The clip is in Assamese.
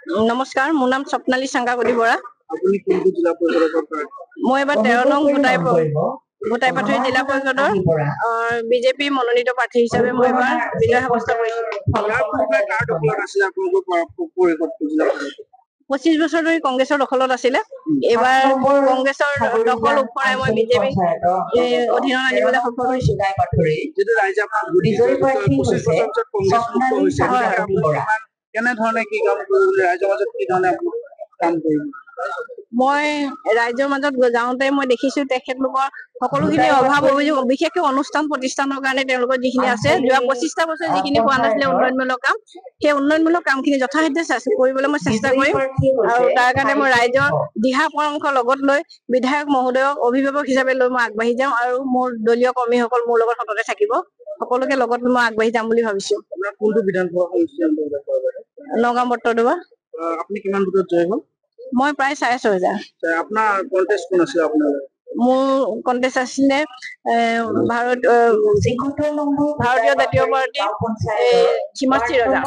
নমস্কাৰ, মোৰ নাম স্বপ্নালী চাংগাগতি বৰা। আপুনি কোনটো জিলা পৰিষদৰ পৰা? মই এবাৰ 13 নং ভোটাইপাথৰি জিলা পৰিষদৰ বিজেপি মনোনীত প্ৰাৰ্থী হিচাপে মই এবাৰ বিজয় সাব্যস্ত কৰিছো। ইয়াৰ পূৰ্বে কাৰ দখলত আছিলে আপোনালোকৰ পৰিষদটো জিলা পৰিষদ? 25 বছৰ ধৰি কংগ্ৰেছৰ দখলত আছিলে। এইবাৰ কংগ্ৰেছৰ দখল ওপৰাই মই বিজেপি অধীনত আনিবলৈ সফল হৈছো। যিটো ৰাইজে আপোনাক ভোট দিছে, 25 বছৰ পিছত কংগ্ৰেছ মুক্ত হৈছে, কেনেধৰণে কি কাম কৰিবলৈ ৰাইজৰ মাজত কি ধৰণে কাম কৰিব? মই ৰাইজৰ মাজত যাওঁতে মই দেখিছো তেখেতলোকৰ সকলোখিনি অভাৱ অভিযোগ, বিশেষকৈ অনুষ্ঠান প্ৰতিষ্ঠানৰ কাৰণে তেওঁলোকৰ যিখিনি আছে, যোৱা 25টা বছৰ যিখিনি হোৱা নাছিলে উন্নয়নমূলক কাম, সেই উন্নয়নমূলক কামখিনি যথাসাধ্য কৰিবলৈ মই চেষ্টা কৰিম। আৰু তাৰ কাৰণে মই ৰাইজৰ দিহা পৰামৰ্শ লগত লৈ বিধায়ক মহোদয়ক অভিভাৱক হিচাপে লৈ মই আগবাঢ়ি যাম আৰু মোৰ দলীয় কৰ্মীসকল মোৰ লগত সততে থাকিব। সকলোকে লগত মই আগবাঢ়ি যাম বুলি ভাবিছো। আপোনাৰ কোনটো বিধানসভা সমষ্টি? নগাঁও বট্টদবা। আপুনি কিমান ভোটত জয় হ'ল? মই প্ৰায় 6,500। আপোনাৰ কন্টেষ্ট কোন আছিল আপোনাৰ? মোৰ কন্টেষ্ট আছিলে ভাৰতীয় জাতীয় পাৰ্টি হিমাশ্ৰী ৰজা।